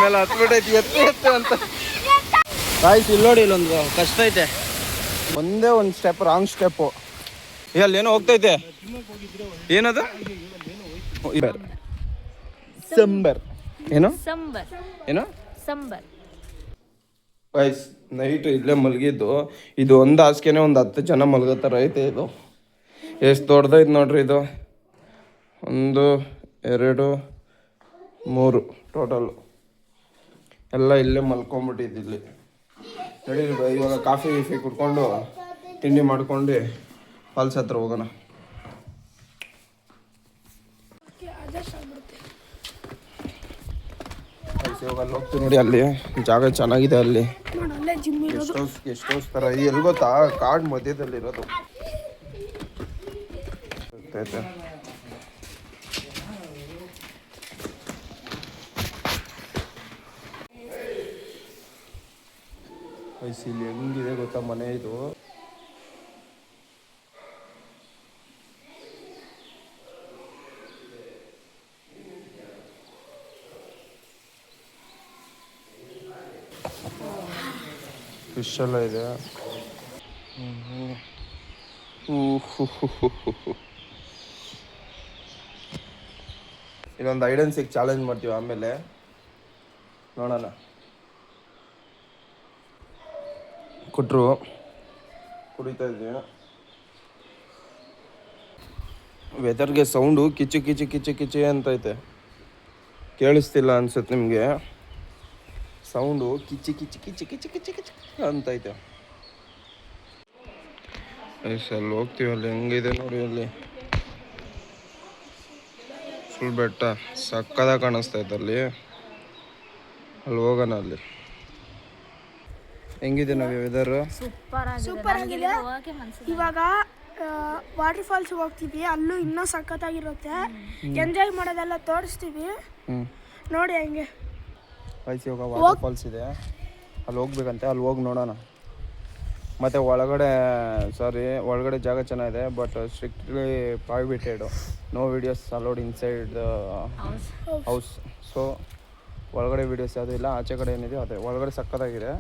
ಮೇಲೆ ಹತ್ಬಿಟ್ಟೈತಿ ಎತ್ತು ಅಂತ ಗಾಯ್ಸ್. ಇಲ್ಲಿ ನೋಡಿ, ಇಲ್ಲೊಂದು ಕಷ್ಟ ಐತೆ. ಒಂದೇ ಒಂದು ಸ್ಟೆಪ್ ರಾಂಗ್ ಸ್ಟೆಪ್ಪು. ಅಲ್ಲೇನೋ ಹೋಗ್ತೈತೆ. ಏನದು? ಸಂಬರ್. ಏನು ಏನು ಸಂಬರ್. ಗಾಯ್ಸ್ ನೈಟ್ ಇಲ್ಲೇ ಮಲಗಿದ್ದು. ಇದು ಒಂದು ಹಾಸಿಗೆನೆ ಒಂದು 10 ಜನ ಮಲಗೋ ಥರ ಐತೆ. ಇದು ಎಷ್ಟು ದೊಡ್ಡದೈತೆ ನೋಡ್ರಿ. ಇದು 1 2 3 ಟೋಟಲ್ಲು ಎಲ್ಲ ಇಲ್ಲೇ ಮಲ್ಕೊಂಬಿಟ್ಟಿದ್ದು. ಇಲ್ಲಿ ನಡಿ ಇವಾಗ ಕಾಫಿ ಗೀಫಿ ಕುಡ್ಕೊಂಡು ತಿಂಡಿ ಮಾಡ್ಕೊಂಡು ಫಾಲ್ಸ್ ಹತ್ರ ಹೋಗೋಣ. ಇವಾಗ ಅಲ್ಲಿ ಹೋಗ್ತೀವಿ ನೋಡಿ. ಅಲ್ಲಿ ಜಾಗ ಚೆನ್ನಾಗಿದೆ. ಅಲ್ಲಿ ಗೆಸ್ಟ್ ಹೌಸ್ ಥರ ಎಲ್ಲಿ ಗೊತ್ತಾ, ಕಾಡ್ ಮಧ್ಯದಲ್ಲಿ ಇರೋದು. ಇಲ್ಲಿ ಹೆಂಗಿದೆ ಗೊತ್ತಾ ಮನೆ ಇದು. ಫಿಶ್ ಎಲ್ಲ ಇದೆ. ಇನ್ನೊಂದು ಹೈಡ್ ಆ್ಯಂಡ್ ಸೀಕ್ ಚಾಲೆಂಜ್ ಮಾಡ್ತೀವಿ, ಆಮೇಲೆ ನೋಡೋಣ. ಕೊಟ್ಟರು ಕುಡಿತಾ ಇದ್ದೀವಿ. ವೆದರ್ಗೆ ಸೌಂಡು ಕಿಚು ಕಿಚು ಕಿಚು ಕಿಚು ಅಂತೈತೆ. ಕೇಳಿಸ್ತಿಲ್ಲ ಅನ್ಸುತ್ತೆ ನಿಮಗೆ. ಸೌಂಡು ಕಿಚಿ ಕಿಚಿ ಕಿಚಿ ಕಿಚಿ ಕಿಚಿ ಕಿಚಿ ಅಂತೈತೆ. ಅಲ್ಲಿ ಹೋಗ್ತೀವಿ. ಅಲ್ಲಿ ಹೆಂಗಿದೆ ನೋಡಿ. ಅಲ್ಲಿ ಫುಲ್ ಬೆಟ್ಟ ಸಕ್ಕದಾಗ ಕಾಣಿಸ್ತೈತೆ. ಅಲ್ಲಿ ಹೋಗೋಣ. ಅಲ್ಲಿ ಹೆಂಗಿದೆ ನಾವು ವೆದರ್? ಸೂಪರ್ ಆಗಿದೆ. ಇವಾಗ ವಾಟರ್ ಫಾಲ್ಸ್ ಹೋಗ್ತೀವಿ. ಅಲ್ಲೂ ಇನ್ನೂ ಸಖತ್ತಾಗಿರುತ್ತೆ. ಎಂಜಾಯ್ ಮಾಡೋದೆಲ್ಲ ತೋರಿಸ್ತೀವಿ ನೋಡಿ. ಹೆಂಗೆ ಇವಾಗ ವಾಟರ್ ಫಾಲ್ಸ್ ಇದೆ, ಅಲ್ಲಿ ಹೋಗ್ಬೇಕಂತೆ. ಅಲ್ಲಿ ಹೋಗಿ ನೋಡೋಣ. ಮತ್ತು ಒಳಗಡೆ ಜಾಗ ಚೆನ್ನಾಗಿದೆ, but strictly prohibited. No videos allowed inside the house. So ಒಳಗಡೆ ವೀಡಿಯೋಸ್ ಯಾವುದೂ ಇಲ್ಲ. ಆಚೆ ಕಡೆ ಏನಿದೆ ಅದೇ. ಒಳಗಡೆ ಸಕ್ಕತ್ತಾಗಿದೆ,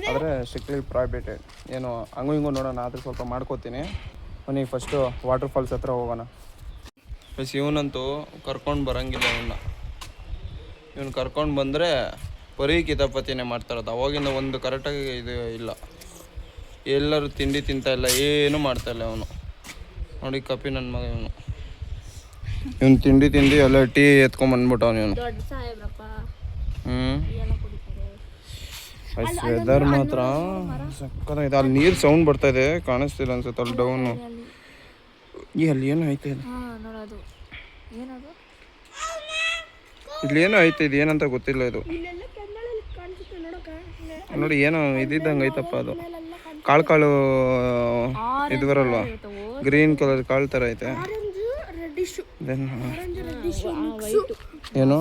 ಆದರೆ ಸ್ಟ್ರಿಕ್ಟ್ಲಿ ಪ್ರಾಹಿಬಿಟೆಡ್. ಏನು ಹಂಗೂ ಹಿಂಗೂ ನೋಡೋಣ. ಆದರೆ ಸ್ವಲ್ಪ ಮಾಡ್ಕೋತೀನಿ. ಬನ್ನಿ ಫಸ್ಟು ವಾಟರ್ ಫಾಲ್ಸ್ ಹತ್ರ ಹೋಗೋಣ. ಇವನಂತೂ ಕರ್ಕೊಂಡು ಬರೋಂಗಿಲ್ಲ. ಇವನು ಕರ್ಕೊಂಡು ಬಂದರೆ ಬರೀ ಕಿತಾಪತಿನೇ ಮಾಡ್ತಾರದು. ಅವಾಗಿಂದ ಒಂದು ಕರೆಕ್ಟಾಗಿ ಇದು ಇಲ್ಲ. ಎಲ್ಲರೂ ತಿಂಡಿ ತಿಂತಾಯಿಲ್ಲ, ಏನೂ ಮಾಡ್ತಾಯಿಲ್ಲ ಇವನು. ನೋಡಿ ಕಪಿ ನನ್ನ ಮಗ. ಇವನು ತಿಂಡಿ ಎಲ್ಲ ಟೀ ಎತ್ಕೊಂಡ್ಬಂದ್ಬಿಟ್ಟವನು ಇವನು. ವೆದರ್ ಮಾತ್ರ ಸಕ್ಕತ್ತಾಗಿದೆ. ಅಲ್ಲಿ ನೀರು ಸೌಂಡ್ ಬರ್ತಾಯಿದೆ, ಕಾಣಿಸ್ತಿಲ್ಲ ಅನ್ಸುತ್ತೆ. ಅಲ್ಲಿ ಡೌನು ಅಲ್ಲಿ ಏನೋ ಐತೆ. ಇಲ್ಲಿ ಏನೋ ಐತೆ. ಇದು ಏನಂತ ಗೊತ್ತಿಲ್ಲ. ಇದು ನೋಡಿ ಏನೋ ಇದ್ದಂಗೆ ಐತಪ್ಪ. ಅದು ಕಾಳು ಇದು ಬರಲ್ವಾ, ಗ್ರೀನ್ ಕಲರ್ ಕಾಳು ಥರ ಐತೆ. ಏನು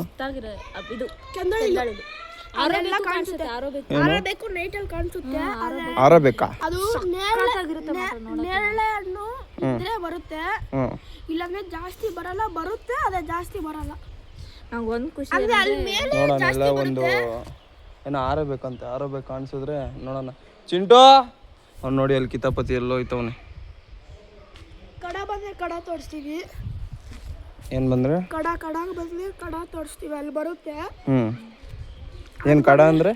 ಆರಬೇಕಾ? ಅದು ನೇರಳೆ ಹಣ್ಣು ಇದ್ರೆ ಬರುತ್ತೆ, ಇಲ್ಲಾಂದ್ರೆ ಜಾಸ್ತಿ ಬರಲ್ಲ. ಬರುತ್ತೆ, ಅದೇ ಜಾಸ್ತಿ ಬರಲ್ಲ. ನೋಡೋಣ. ಒಂದು ಏನೋ ಆರಬೇಕು ಅನ್ಸಿದ್ರೆ ನೋಡೋಣ. ಚಿಂಟು ಅವ್ನು ನೋಡಿ ಅಲ್ಲಿ ಕಿತಾಪತಿ ಎಲ್ಲೋ ಐತವನೆ. ಕಡ ಬಂದ್ರೆ ಕಡ ತೋರಿಸ್ತೀವಿ. ಏನು ಬಂದ್ರೆ ಕಡ ಬಂದ್ರೆ ಕಡ ತೋರಿಸ್ತೀವಿ. ಅಲ್ಲಿ ಬರುತ್ತೆ. ಏನು ಕಡ ಅಂದ್ರೆ?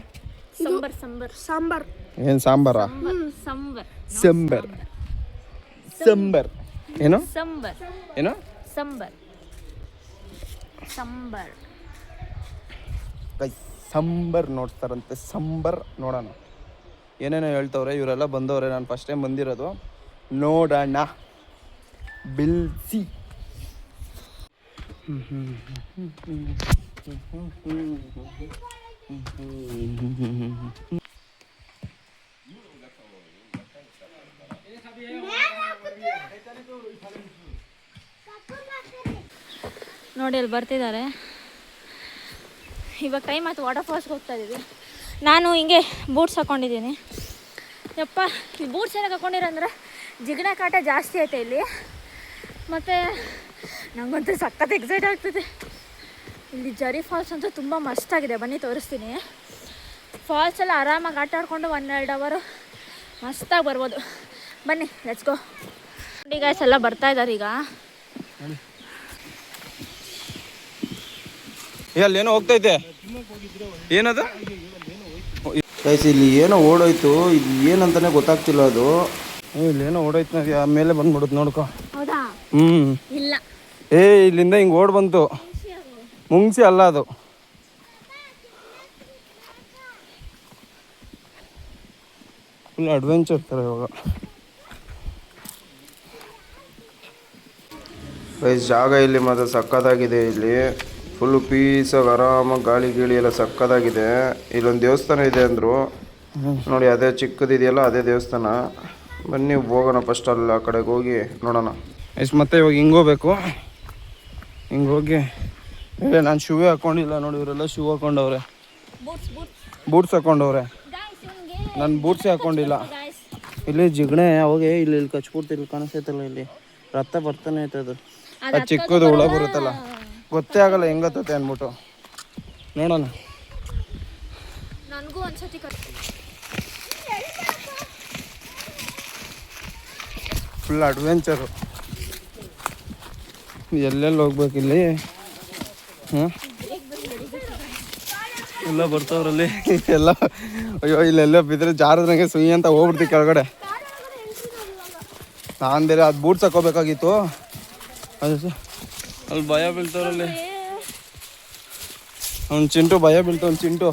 ಸಾಂಬಾರ್. ಏನು ಸಾಂಬಾರಾ? ಸಂಬರ್. ಏನು ಏನು ಸಂಬರ್ ನೋಡ್ತಾರಂತೆ. ಸಂಬರ್ ನೋಡೋಣ. ಏನೇನೋ ಹೇಳ್ತವ್ರೆ ಇವರೆಲ್ಲ. ಬಂದವ್ರೆ, ನಾನು ಫಸ್ಟ್ ಟೈಮ್ ಬಂದಿರೋದು. ನೋಡೋಣ. ಬಿಲ್ಸಿ. ನೋಡಿ ಅಲ್ಲಿ ಬರ್ತಿದ್ದಾರೆ. ಇವಾಗ ಟೈಮ್ ಆಯ್ತು, ವಾಟರ್ ಫಾಲ್ಸ್ಗೆ ಹೋಗ್ತಾ ಇದ್ದೀವಿ. ನಾನು ಹಿಂಗೆ ಬೂಟ್ಸ್ ಹಾಕ್ಕೊಂಡಿದ್ದೀನಿ. ಯಪ್ಪ, ಈ ಬೂಟ್ಸ್ ಏನಕ್ಕೆ ಹಾಕ್ಕೊಂಡಿರಂದ್ರೆ ಜಿಗಣೆ ಕಾಟ ಜಾಸ್ತಿ ಐತೆ ಇಲ್ಲಿ. ಮತ್ತು ನನಗಂತೂ ಸಖತ್ ಎಕ್ಸೈಟ್ ಆಗ್ತಿದೆ. ಇಲ್ಲಿ ಜರಿ ಫಾಲ್ಸ್ ಅಂತೂ ತುಂಬ ಮಸ್ತಾಗಿದೆ, ಬನ್ನಿ ತೋರಿಸ್ತೀನಿ. ಫಾಲ್ಸೆಲ್ಲ ಆರಾಮಾಗಿ ಆಟ ಆಡ್ಕೊಂಡು 1-2 ಅವರು ಮಸ್ತಾಗಿ ಬರ್ಬೋದು. ಬನ್ನಿ ಲೆಟ್ಸ್ ಗೋ. ಗೈಸ್ ಎಲ್ಲ ಬರ್ತಾ ಇದ್ದಾರೆ ಈಗ. ಅಲ್ಲೇನೋ ಹೋಗ್ತೈತೆ, ಏನದು ಗೈಸ್? ಇಲ್ಲಿ ಏನೋ ಓಡೋಯ್ತು, ಇದು ಏನಂತಾನೆ ಗೊತ್ತಾಗ್ತಿಲ್ಲ. ಅದು ಇಲ್ಲೇನೋ ಓಡೋಯ್ತು, ನಾವು ಆಮೇಲೆ ಬಂದ್ಬಿಡುತ್ತೆ ನೋಡ್ಕೊ. ಹೌದಾ? ಇಲ್ಲ, ಇಲ್ಲಿಂದ ಹಿಂಗೆ ಓಡ್ ಬಂತು. ಮುಂಗ್ಸಿ ಅಲ್ಲ ಅದು. ಫುಲ್ ಅಡ್ವೆಂಚರ್ ಥರ ಇವಾಗ. ಗೈಸ್ ಜಾಗ ಇಲ್ಲಿ ಮಾತ್ರ ಸಕ್ಕತ್ತಾಗಿದೆ. ಇಲ್ಲಿ ಫುಲ್ಲು ಪೀಸಾಗಿ ಆರಾಮಾಗಿ ಗಾಳಿ ಗೀಳಿ ಎಲ್ಲ ಸಕ್ಕತ್ತಾಗಿದೆ. ಇಲ್ಲೊಂದು ದೇವಸ್ಥಾನ ಇದೆ ಅಂದರು ನೋಡಿ, ಅದೇ ಚಿಕ್ಕದಿದೆಯಲ್ಲ ಅದೇ ದೇವಸ್ಥಾನ. ಬನ್ನಿ ಹೋಗೋಣ ಫಸ್ಟ್ ಅಲ್ಲಿ ಆ ಕಡೆಗೆ ಹೋಗಿ ನೋಡೋಣ. ಮತ್ತೆ ಇವಾಗ ಹಿಂಗೆ ಹೋಗ್ಬೇಕು. ಹಿಂಗೆ ಹೋಗಿ ನಾನು ಶೂ ಹಾಕ್ಕೊಂಡಿಲ್ಲ ನೋಡಿ, ಇವರೆಲ್ಲ ಶೂ ಹಾಕ್ಕೊಂಡವ್ರೆ, ಬೂಟ್ಸ್ ಹಾಕ್ಕೊಂಡವ್ರೆ. ನಾನು ಬೂಟ್ಸೇ ಹಾಕ್ಕೊಂಡಿಲ್ಲ. ಇಲ್ಲಿ ಜಿಗಣೆ ಅವಾಗೆ ಇಲ್ಲಿ ಕಚ್ಬಿಡ್ತಿಲ್ಲ, ಕಾಣಿಸ್ತೈತಲ್ಲ ಇಲ್ಲಿ ರಕ್ತ ಬರ್ತಾನೆ ಐತದು. ಅದು ಚಿಕ್ಕದು ಹುಳ ಬರುತ್ತಲ್ಲ, ಗೊತ್ತೇ ಆಗಲ್ಲ ಹೆಂಗತ್ತತೆ ಅಂದ್ಬಿಟ್ಟು ನೋಡೋಣ. ನನಗೂ ಒಂದ್ಸತಿ ಫುಲ್ ಅಡ್ವೆಂಚರು. ಎಲ್ಲೆಲ್ಲಿ ಹೋಗ್ಬೇಕು ಇಲ್ಲಿ? ಎಲ್ಲ ಬರ್ತಾವ್ರಲ್ಲಿ ಎಲ್ಲ. ಅಯ್ಯೋ ಇಲ್ಲೆಲ್ಲ ಬಿದ್ದರೆ ಜಾರದ್ರಂಗೆ ಸುಯಿ ಅಂತ ಹೋಗ್ಬಿಡ್ತೀವಿ ಕೆಳಗಡೆ. ನಾನು ಬೇರೆ ಅದು ಬೂಟ್ಸ್ ಹಾಕೋಬೇಕಾಗಿತ್ತು, ಅದು ಅಲ್ಲಿ ಭಯ ಬೀಳ್ತಾವ್ರಲ್ಲಿ. ಅವ್ನು ಚಿಂಟು ಭಯ ಬೀಳ್ತಾವ್ನು ಚಿಂಟು.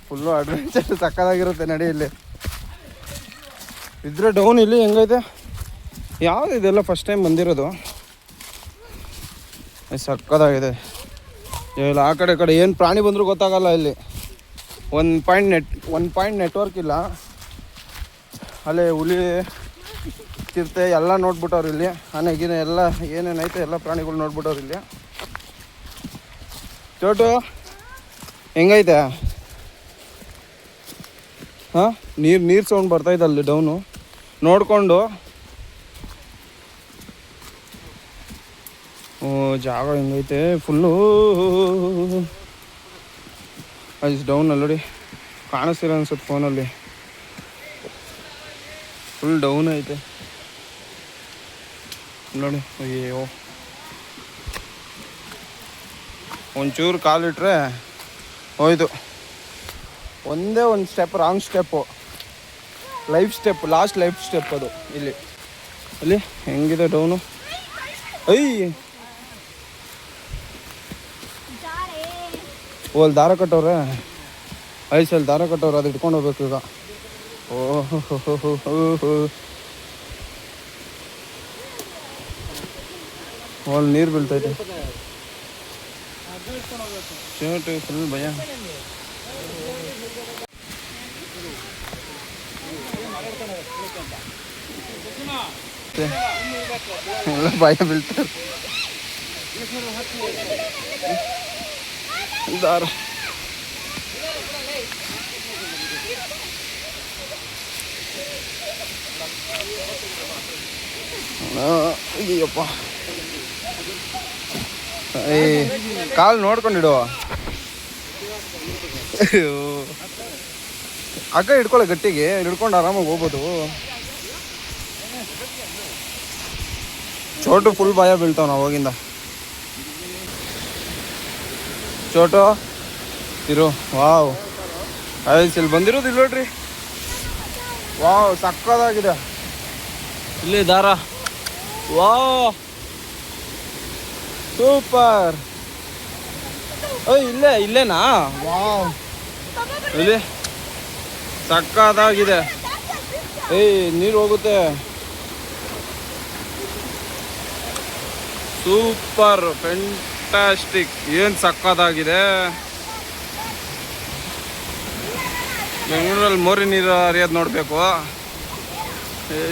ಫುಲ್ಲು ಅಡ್ವೆಂಚರ್ ಸಕ್ಕದಾಗಿರುತ್ತೆ ನಡಿ. ಇಲ್ಲಿ ಇದ್ರೆ ಡೌನ್ ಇಲ್ಲಿ ಹೆಂಗೈತೆ? ಯಾವುದು ಇದೆಲ್ಲ ಫಸ್ಟ್ ಟೈಮ್ ಬಂದಿರೋದು, ಸಕ್ಕದಾಗಿದೆ. ಇಲ್ಲ ಆ ಕಡೆ ಏನು ಪ್ರಾಣಿ ಬಂದರೂ ಗೊತ್ತಾಗಲ್ಲ ಇಲ್ಲಿ. ಒನ್ ಪಾಯಿಂಟ್ ನೆಟ್ವರ್ಕ್ ಇಲ್ಲ. ಅಲ್ಲೇ ಹುಲಿ ಚಿರತೆ ಎಲ್ಲ ನೋಡ್ಬಿಟ್ಟವ್ರು ಇಲ್ಲಿ. ಆನೆಗಿನ ಎಲ್ಲ ಏನೇನೈತೆ ಎಲ್ಲ ಪ್ರಾಣಿಗಳು ನೋಡ್ಬಿಟ್ಟವ್ರು ಇಲ್ಲಿ. ಚೋಟು ಹೆಂಗೈತೆ? ಹಾಂ, ನೀರು ಸೌಂಡ್ ಬರ್ತಾಯಿದೆ ಅಲ್ಲಿ ಡೌನು ನೋಡಿಕೊಂಡು. ಜಾಗ ಹೆಂಗೈತೆ ಫುಲ್ಲು ಐಸ್ ಡೌನ್ ಅಲ್ಲಿ ಕಾಣಿಸ್ತಿಲ್ಲ ಅನ್ಸುತ್ತೆ ಫೋನಲ್ಲಿ. ಫುಲ್ ಡೌನ್ ಐತೆ ನೋಡಿ. ಅಯ್ಯೋ ಒಂಚೂರು ಕಾಲಿಟ್ರೆ ಹೋಯ್ತು. ಒಂದೇ ಒಂದು step wrong step, last life step ಅದು. ಇಲ್ಲಿ ಅಲ್ಲಿ ಹೆಂಗಿದೆ ಡೌನು? ಅಲ್ಲಿ ದಾರ ಕಟ್ಟವ್ರೆ, ಐಸಲ್ಲಿ ದಾರ ಕಟ್ಟವ್ರೆ, ಅದು ಇಟ್ಕೊಂಡು ಹೋಗ್ಬೇಕು ಈಗ. ಅಲ್ಲಿ ನೀರು ಬೀಳ್ತೈತೆ. ಶರ್ಟ್ ಫುಲ್ ಭಯ. ಎಲ್ಲ ಭಯ ಬೀಳ್ತಾರೆ. ದಾರ ಅಯ್ಯಪ್ಪ, ಕಾಲು ನೋಡ್ಕೊಂಡಿಡು. ಹಗ್ಗ ಹಿಡ್ಕೊಳ್ಳೋ ಗಟ್ಟಿಗೆ, ಹಿಡ್ಕೊಂಡು ಆರಾಮಾಗಿ ಹೋಗ್ಬೋದು. ಚೋಟು ಫುಲ್ ಭಯ ಬೀಳ್ತಾವ ನಾವು ಹೋಗಿಂದ. ಚೋಟು ಇರು. ವಾವ್, ಇಲ್ಲಿ ಬಂದಿರೋದು ಇಲ್ಲ ನೋಡ್ರಿ. ವಾವ್ ಸಕ್ಕದಾಗಿದೆ ಇಲ್ಲಿ ದಾರ. Wow super. ಇಲ್ಲೇನಾ? ವಾವ್ ಇಲ್ಲಿ ಸಕ್ಕದಾಗಿದೆ. ನೀರು ಹೋಗುತ್ತೆ. ಸೂಪರ್, ಫ್ಯಾಂಟಾಸ್ಟಿಕ್, ಏನು ಸಕ್ಕದಾಗಿದೆ. ಬೆಂಗಳೂರಲ್ಲಿ ಮೋರಿ ನೀರು ಹರಿಯೋದು ನೋಡಬೇಕು.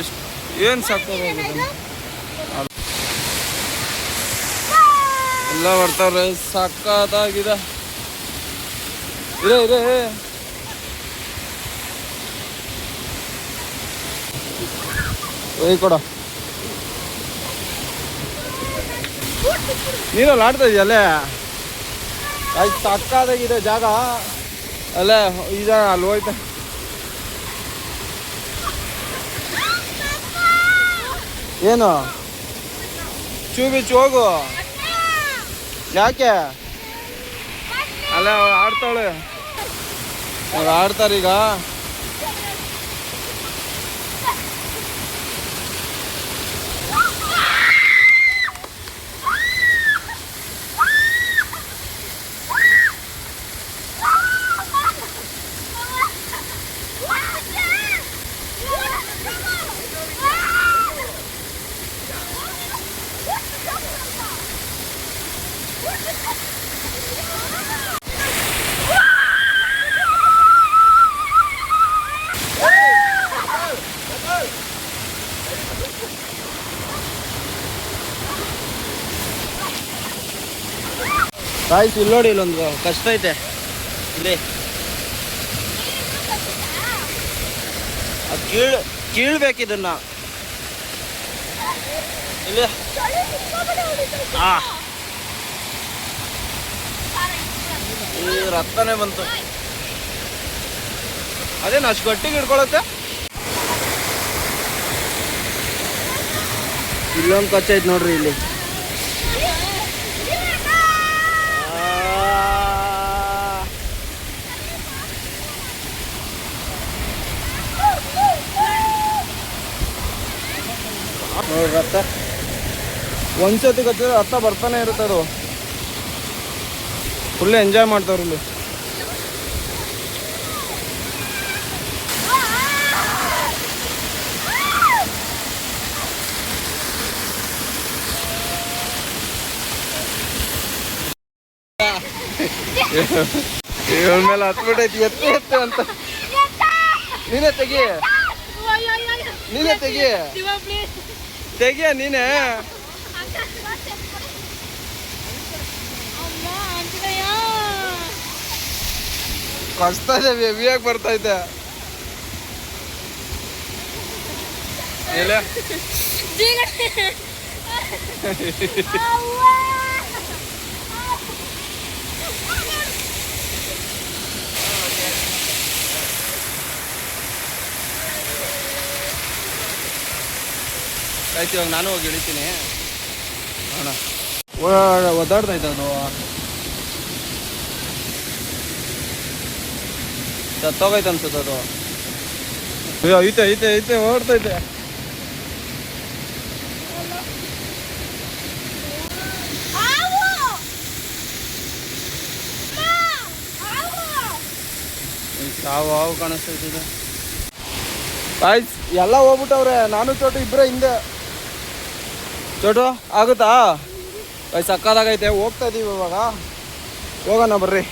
ಎಷ್ಟು ಏನು ಸಕ್ಕದಾಗಿದೆ. ಎಲ್ಲ ಬರ್ತಾವ್ರೆ, ಸಕ್ಕದಾಗಿದೆ. ಇದೆ ಕೊಡ. ನೀರಲ್ಲಿ ಆಡ್ತಾ ಇದೆಯಲ್ಲೇ. ಆಯ್ತು ಸಕ್ಕದಾಗಿದೆ ಜಾಗ. ಅಲ್ಲೇ ಈಗ ಅಲ್ಲಿ ಹೋಯ್ತ ಏನು ಚೂಬಿಚ್ಚು ಹೋಗು. ಯಾಕೆ ಅಲ್ಲ ಆಡ್ತಾಳೆ, ಅವ್ರು ಆಡ್ತಾರೀಗ. ಕಾಯ್ಸಿ ಇಲ್ಲಿ ನೋಡಿ, ಇಲ್ಲೊಂದು ಕಷ್ಟ ಐತೆ ಇಲ್ಲಿ. ಕೀಳ್ಬೇಕಿದನ್ನ ಇಲ್ಲಿ. ಈ ರಕ್ತನೇ ಬಂತು. ಅದೇನು ಅಷ್ಟು ಗಟ್ಟಿಗೆ ಹಿಡ್ಕೊಳತ್ತೆ. ಇಲ್ಲೊಂದು ಕಚ್ಚ ಐತೆ ನೋಡ್ರಿ ಇಲ್ಲಿ. ನೋಡಿ ರಕ್ತ ಒಂದ್ಸತಿ ಕಚ್ಚಿದ್ರೆ ರಕ್ತ ಬರ್ತಾನೆ ಇರುತ್ತೆ. ಅದು ಫುಲ್ ಎಂಜಾಯ್ ಮಾಡ್ತಾವ್ರಿ ಇಲ್ಲಿ. ಇವಳ ಮೇಲೆ ಹತ್ಬಿಟ್ಟೈತಿ. ಎತ್ತು ಅಂತ ನೀನೇ ತೆಗಿ, ನೀನೇ ತೆಗಿಯ ನೀನೇ. ಕಷ್ಟ ಇದೆ, ಹೆವಿಯಾಗಿ ಬರ್ತೈತೆ. ಆಯ್ತು, ಇವಾಗ ನಾನು ಹೋಗಿ ಇಳಿತೀನಿ. ಅಣ್ಣ ಒದ್ದಾಡ್ತೈತೆ ಅದು. ಸತ್ತೋಗೈತೆ ಅನ್ಸುತ್ತೆ ಅದು. ಅಯ್ಯೋ ಐತೆ ಓಡ್ತೈತೆ. ಹಾವು ಕಾಣಿಸ್ತೈತೆ. ಆಯ್ತು, ಎಲ್ಲ ಹೋಗ್ಬಿಟ್ಟವ್ರೆ. ನಾನು ಚೋಟು ಇಬ್ಬರೇ ಹಿಂದೆ. ಚೋಟು ಆಗುತ್ತಾ? ಸಕ್ಕದಾಗೈತೆ. ಹೋಗ್ತಾ ಇದೀವಿ ಇವಾಗ. ಹೋಗೋಣ ಬರ್ರಿ.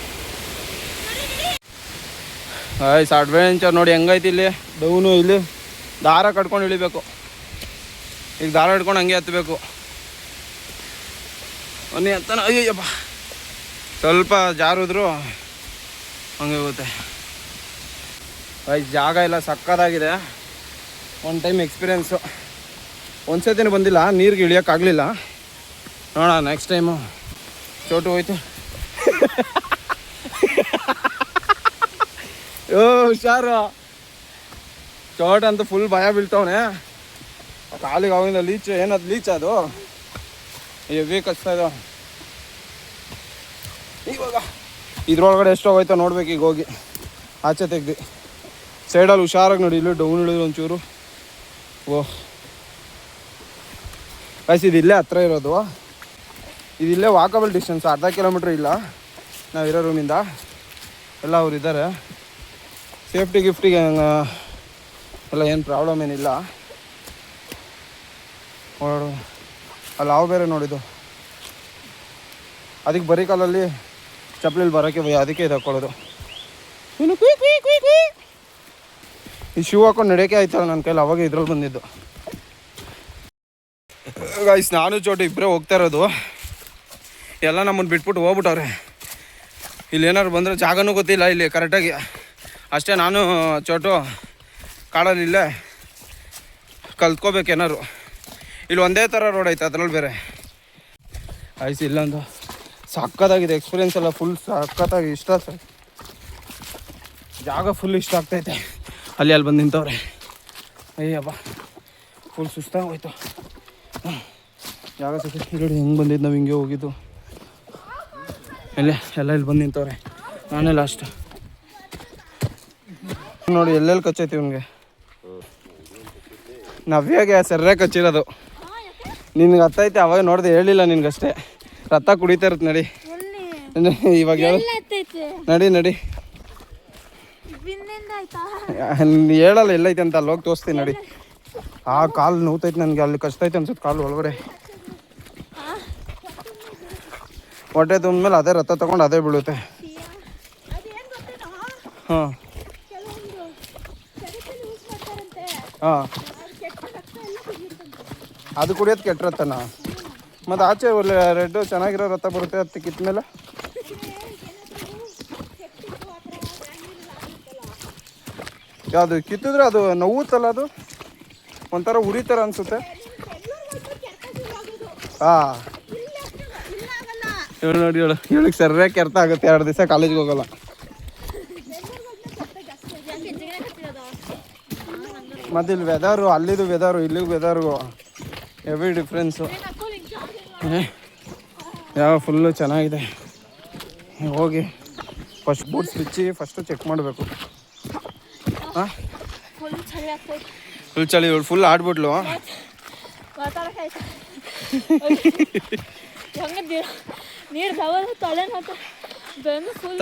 ಆಯ್ತು, ಅಡ್ವೆಂಚರ್ ನೋಡಿ ಹೆಂಗೈತಿ ಇಲ್ಲಿ. ಡೌನು ಇಲ್ಲಿ ದಾರ ಕಟ್ಕೊಂಡು ಇಳಿಬೇಕು. ಈಗ ದಾರ ಹಿಡ್ಕೊಂಡು ಹಂಗೆ ಹತ್ತಬೇಕು. ಬನ್ನಿ ಹತ್ತಾನ. ಅಯ್ಯಪ್ಪ, ಸ್ವಲ್ಪ ಜಾರಿದ್ರು ಹಂಗೆ ಹೋಗುತ್ತೆ. ಆಯ್ತು, ಜಾಗ ಎಲ್ಲ ಸಕ್ಕದಾಗಿದೆ. One time experience. ಒಂದ್ಸತಿನೂ ಬಂದಿಲ್ಲ, ನೀರಿಗೆ ಇಳಿಯೋಕ್ಕಾಗಲಿಲ್ಲ. ನೋಡೋಣ ನೆಕ್ಸ್ಟ್ ಟೈಮು. ಚೋಟು ಹೋಯ್ತು. ಹುಷಾರು. ಚೋಟ ಅಂತೂ ಫುಲ್ ಭಯ ಬೀಳ್ತವನೆ. ಕಾಲಿಗೆ ಅವಾಗಿಂದ ಲೀಚ್, ಏನದು ಲೀಚ್ ಅದು ಹೆವಿ ಕಚ್ತಾ ಇದ್ದಾವ. ಇವಾಗ ಇದ್ರೊಳಗಡೆ ಎಷ್ಟು ಹೋಯ್ತೋ ನೋಡ್ಬೇಕು. ಈಗ ಹೋಗಿ ಆಚೆ ತೆಗ್ದು ಸೈಡಲ್ಲಿ ಹುಷಾರಾಗಿ ನೋಡಿ. ಇಲ್ಲೂ ಡೌನ್ ಇಳಿದ್ರು ಒಂಚೂರು. ಓಹ್ ಗೈಸ್, ಇದಿಲ್ಲೇ ಹತ್ರ ಇರೋದು. ಇದಿಲ್ಲೇ ವಾಕಬಲ್ ಡಿಸ್ಟೆನ್ಸ್, ಅರ್ಧ ಕಿಲೋಮೀಟ್ರ್ ಇಲ್ಲ ನಾವಿರೋ ರೂಮಿಂದ. ಎಲ್ಲ ಅವ್ರು ಇದ್ದಾರೆ. ಸೇಫ್ಟಿ ಗಿಫ್ಟಿಗೆ ಎಲ್ಲ ಏನು ಪ್ರಾಬ್ಲಮ್ ಏನಿಲ್ಲ. ಓಡಾಡು. ಅಲ್ಲಿ ಹಾವು ಬೇರೆ ನೋಡಿದ್ದು. ಅದಕ್ಕೆ ಬರೀ ಕಾಲಲ್ಲಿ ಚಪ್ಪಲಿಲಿ ಬರೋಕ್ಕೆ ಭಯ, ಅದಕ್ಕೆ ಇದು ಹಾಕ್ಕೊಳ್ಳೋದು. ಇನ್ನು ಕ್ವಿಕ್ ಕ್ವಿಕ್ ಕ್ವಿಕ್ ಕ್ವಿಕ್ ಈ ಶೂ ಹಾಕೊಂಡು ನಡೆಯೋಕೆ ಆಯ್ತಲ್ಲ ನನ್ನ ಕೈಲಿ. ಅವಾಗ ಇದ್ರಲ್ಲಿ ಬಂದಿದ್ದು. ಗೈಸ್, ನಾನು ಚೋಟು ಇಬ್ಬರೇ ಹೋಗ್ತಾ ಇರೋದು. ಎಲ್ಲ ನಮ್ಮನ್ನು ಬಿಟ್ಬಿಟ್ಟು ಹೋಗ್ಬಿಟ್ಟವ್ರೆ. ಇಲ್ಲಿ ಏನಾದ್ರು ಬಂದರೆ ಜಾಗನೂ ಗೊತ್ತಿಲ್ಲ ಇಲ್ಲಿ ಕರೆಕ್ಟಾಗಿ. ಅಷ್ಟೇ ನಾನು ಚೋಟು ಕಾಡಲ್ಲಿ ಇಲ್ಲೇ ಕಲ್ತ್ಕೋಬೇಕೇನಾರು. ಇಲ್ಲಿ ಒಂದೇ ಥರ ರೋಡ್ ಐತೆ, ಅದ್ರಲ್ಲಿ ಬೇರೆ. ಆಯ್ತು, ಇಲ್ಲೊಂದು ಸಕ್ಕತ್ತಾಗಿದೆ ಎಕ್ಸ್ಪೀರಿಯೆನ್ಸ್ ಎಲ್ಲ ಫುಲ್ ಸಕ್ಕತ್ತಾಗಿ ಇಷ್ಟ ಸರ್. ಜಾಗ ಫುಲ್ ಇಷ್ಟ ಆಗ್ತೈತೆ. ಅಲ್ಲಿ ಬಂದು ನಿಂತವ್ರೆ. ಅಯ್ಯಪ್ಪ ಫುಲ್ ಸುಸ್ತಾಗೋಯ್ತು. ಜಾಗ ಸಿಕ್ಕಿ ನೋಡಿ ಹೆಂಗೆ ಬಂದಿದ್ದು, ನಾವು ಹಿಂಗೆ ಹೋಗಿದ್ದು. ಎಲ್ಲ ಇಲ್ಲಿ ಬಂದು ನಿಂತವ್ರೆ. ನಾನೇ ಲಾಸ್ಟ್. ನೋಡಿ ಎಲ್ಲೆಲ್ಲಿ ಕಚ್ಚೈತಿ ಇವನಿಗೆ. ನವ್ಯಾಗೆ ಸರ್ಯಾಗಿ ಕಚ್ಚಿರೋದು. ನಿನ್ಗೆ ಹತ್ತೈತೆ, ಅವಾಗ ನೋಡಿದೆ ಹೇಳಿಲ್ಲ ನಿನ್ಗಷ್ಟೇ. ರಥ ಕುಡಿತಾ ಇರುತ್ತೆ ನಡಿ. ಇವಾಗ ಹೇಳು ನಡಿ. ಹೇಳಲ್ಲ ಎಲ್ಲೈತೆ ಅಂತ, ಅಲ್ಲಿ ಹೋಗಿ ತೋರಿಸ್ತೀನಿ ನಡಿ. ಆ ಕಾಲು ನೋವ್ತೈತೆ ನನಗೆ, ಅಲ್ಲಿ ಕಚ್ತೈತೆ ಅನ್ಸುತ್ತೆ ಕಾಲು ಒಳಗಡೆ. ಹೊಟ್ಟೆ ತುಂಬ್ಮೇಲೆ ಅದೇ ರಥ ತಗೊಂಡು ಅದೇ ಬೀಳುತ್ತೆ. ಹಾಂ ಹಾಂ, ಅದು ಕುಡಿಯೋದು ಕೆಟ್ಟ ರಥನ. ಮತ್ತು ಆಚೆ ಒಳ್ಳೆ ರೆಡ್ಡು ಚೆನ್ನಾಗಿರೋ ರಥ ಬರುತ್ತೆ. ಅದು ಕಿತ್ಮೇಲೆ ಯಾವುದು ಕಿತ್ತಿದ್ರೆ ಅದು ನೋವುತ್ತಲ್ಲ, ಅದು ಒಂಥರ ಉರಿ ಥರ ಅನಿಸುತ್ತೆ. ಹಾಂ ಹೇಳು ನೋಡಿ, ಹೇಳಿಗೆ ಸರಿಯಾಗಿ ಅರ್ಥ ಆಗುತ್ತೆ. 2 ದಿವಸ ಕಾಲೇಜ್ಗೆ ಹೋಗಲ್ಲ. ಮತ್ತು ಇಲ್ಲಿ ವೆದರು, ಅಲ್ಲಿದು ವೆದರು ಇಲ್ಲಿಗೆ ವೆದರು ಹೆವಿ ಡಿಫ್ರೆನ್ಸು. ಯಾವ ಫುಲ್ಲು ಚೆನ್ನಾಗಿದೆ. ಹೋಗಿ ಫಸ್ಟ್ ಬೂಟ್ಸ್ ಬಿಚ್ಚಿ ಫಸ್ಟು ಚೆಕ್ ಮಾಡಬೇಕು. ಹಾಂ ಫುಲ್ ಚಳಿ, ಇವಳು ಫುಲ್ ಆಡ್ಬಿಟ್ಲು.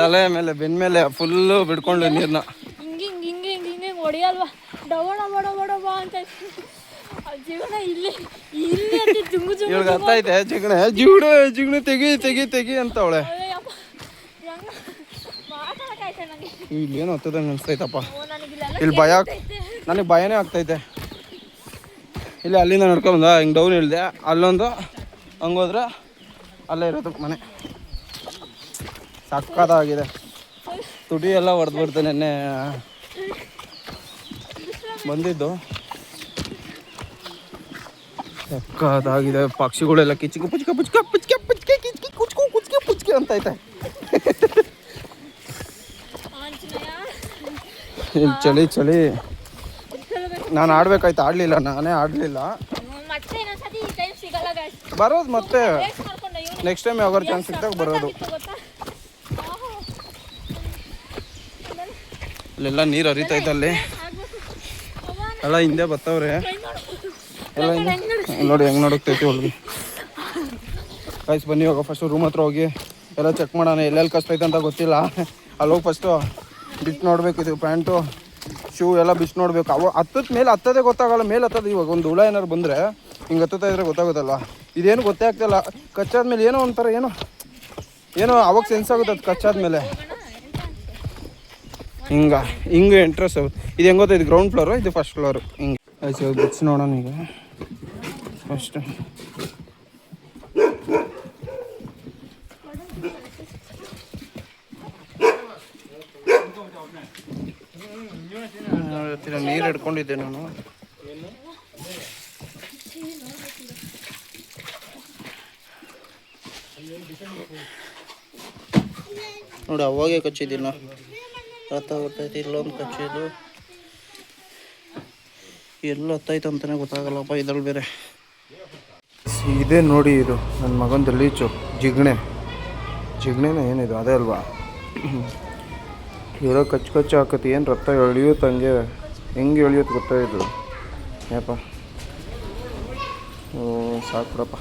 ತಲೆ ಮೇಲೆ ಬೆನ್ನ ಮೇಲೆ ಫುಲ್ಲು ಬಿಡ್ಕೊಂಡು ನೀರನ್ನ ಹಿಂಗೆ ಹೊಡಿಯಲ್ವಾ, ಡವ ಅಂತ ಜೀವನ ಇಲ್ಲಿ ಇವಾಗ ಅರ್ಥ ಐತೆ. ಜಿಗಣೆ ತೆಗಿ ಅಂತ ಅವಳೆ. ಇಲ್ಲೇನು ಹತ್ತದಂಗೆ ಅನಿಸ್ತೈತಪ್ಪ. ಇಲ್ಲಿ ಭಯ, ನನಗೆ ಭಯನೇ ಆಗ್ತೈತೆ. ಇಲ್ಲಿ ಅಲ್ಲಿಂದ ನಡ್ಕೊಂಬಂದ ಹಿಂಗೆ ಡೌನ್ ಇಳಿದೆ, ಅಲ್ಲೊಂದು ಹಂಗೋದ್ರೆ ಅಲ್ಲೇ ಇರೋದು ಮನೆ. ಸಕ್ಕತ್ತಾಗಿದೆ. ತುಟಿ ಎಲ್ಲ ಹೊಡೆದ್ಬಿಡ್ತು. ನೆನ್ನೆ ಬಂದಿದ್ದು ಸಕ್ಕತ್ತಾಗಿದೆ. ಪಕ್ಷಿಗಳೆಲ್ಲ ಕಿಚ್ಕಿ ಪುಚ್ಕೆ ಅಂತೈತೆ. ಚಳಿ ನಾನು ಆಡ್ಬೇಕಾಯ್ತು, ಆಡಲಿಲ್ಲ. ನಾನೇ ಆಡಲಿಲ್ಲ. ಬರೋದು ಮತ್ತೆ ನೆಕ್ಸ್ಟ್ ಟೈಮ್ ಯಾವಾಗ ಚಾನ್ಸ್ ಸಿಕ್ತಾಗ ಬರೋದು. ಅಲ್ಲೆಲ್ಲ ನೀರು ಹರಿತೈತೆ. ಅಲ್ಲಿ ಎಲ್ಲ ಹಿಂದೆ ಬರ್ತವ್ರೆ. ಎಲ್ಲ ನೋಡಿ ಹೆಂಗೆ ನೋಡಕ್ತೈತಿ ಒಳಗೆ. ಕಾಯ್ಸ್ ಬನ್ನಿ, ಇವಾಗ ಫಸ್ಟು ರೂಮ್ ಹತ್ರ ಹೋಗಿ ಎಲ್ಲ ಚೆಕ್ ಮಾಡೋಣ. ಎಲ್ಲೆಲ್ಲಿ ಕಸ್ತೈತೆ ಅಂತ ಗೊತ್ತಿಲ್ಲ. ಅಲ್ಲಿ ಹೋಗಿ ಫಸ್ಟು ಬಿಟ್ಟು ನೋಡ್ಬೇಕು. ಇದು ಪ್ಯಾಂಟು ಶೂ ಎಲ್ಲ ಬಿಟ್ಟು ನೋಡ್ಬೇಕು. ಅವು ಹತ್ತದ ಮೇಲೆ ಹತ್ತದೇ ಗೊತ್ತಾಗಲ್ಲ. ಮೇಲೆ ಹತ್ತದ ಇವಾಗ ಒಂದು ಹುಳ ಏನಾರು ಬಂದರೆ ಹಿಂಗೆ ಹತ್ತುತ್ತಾ ಇದ್ರೆ ಗೊತ್ತಾಗುತ್ತಲ್ವ. ಇದೇನು ಗೊತ್ತೇ ಆಗ್ತಿಲ್ಲ. ಕಚ್ಚಾದ್ಮೇಲೆ ಏನೋ ಒಂಥರ ಏನೋ ಅವಾಗ ಸೆನ್ಸ್ ಆಗುತ್ತೆ. ಅದು ಕಚ್ಚಾದ್ಮೇಲೆ ಹಿಂಗೆ ಇಂಟ್ರೆಸ್ಟ್ ಆಗುತ್ತೆ. ಇದು ಹೆಂಗೆ ಗೊತ್ತಾ, ಇದು ಗ್ರೌಂಡ್ ಫ್ಲೋರು, ಇದು ಫಸ್ಟ್ ಫ್ಲೋರು. ಹಿಂಗೆ ಆಯ್ತು, ಇವಾಗ ಬಿಚ್ಚಿ ನೋಡೋಣ. ಈಗ ಫಸ್ಟ್ ನೀರು ಹಿಡ್ಕೊಂಡಿದ್ದೆ ನಾನು. ನೋಡಿ ಅವಾಗೇ ಕಚ್ಚಿದ್ದಿಲ್ಲ. ರಥ ಗೊತ್ತೈತಿ. ಇಲ್ಲೊಂದು ಕಚ್ಚಿದ್ದು ಎಲ್ಲ ಹತ್ತೈತೆ ಅಂತಲೇ ಗೊತ್ತಾಗಲ್ಲಪ್ಪ ಇದ್ರಲ್ಲಿ ಬೇರೆ. ಇದೇ ನೋಡಿ, ಇದು ನನ್ನ ಮಗಂದು ಲೀಚು ಜಿಗಣೆನ ಏನಿದು ಅದೇ ಅಲ್ವಾ. ಇರೋ ಕಚ್ಚು ಹಾಕತ್ತೆ. ಏನು ರಕ್ತ ಎಳಿಯುತ್ತೆ, ಹಂಗೆ ಹೆಂಗೆ ಎಳಿಯುತ್ತೆ ಗೊತ್ತಾಯಿತು. ಯಪ್ಪ ಸಾಕು ಬಿಡಪ್ಪ.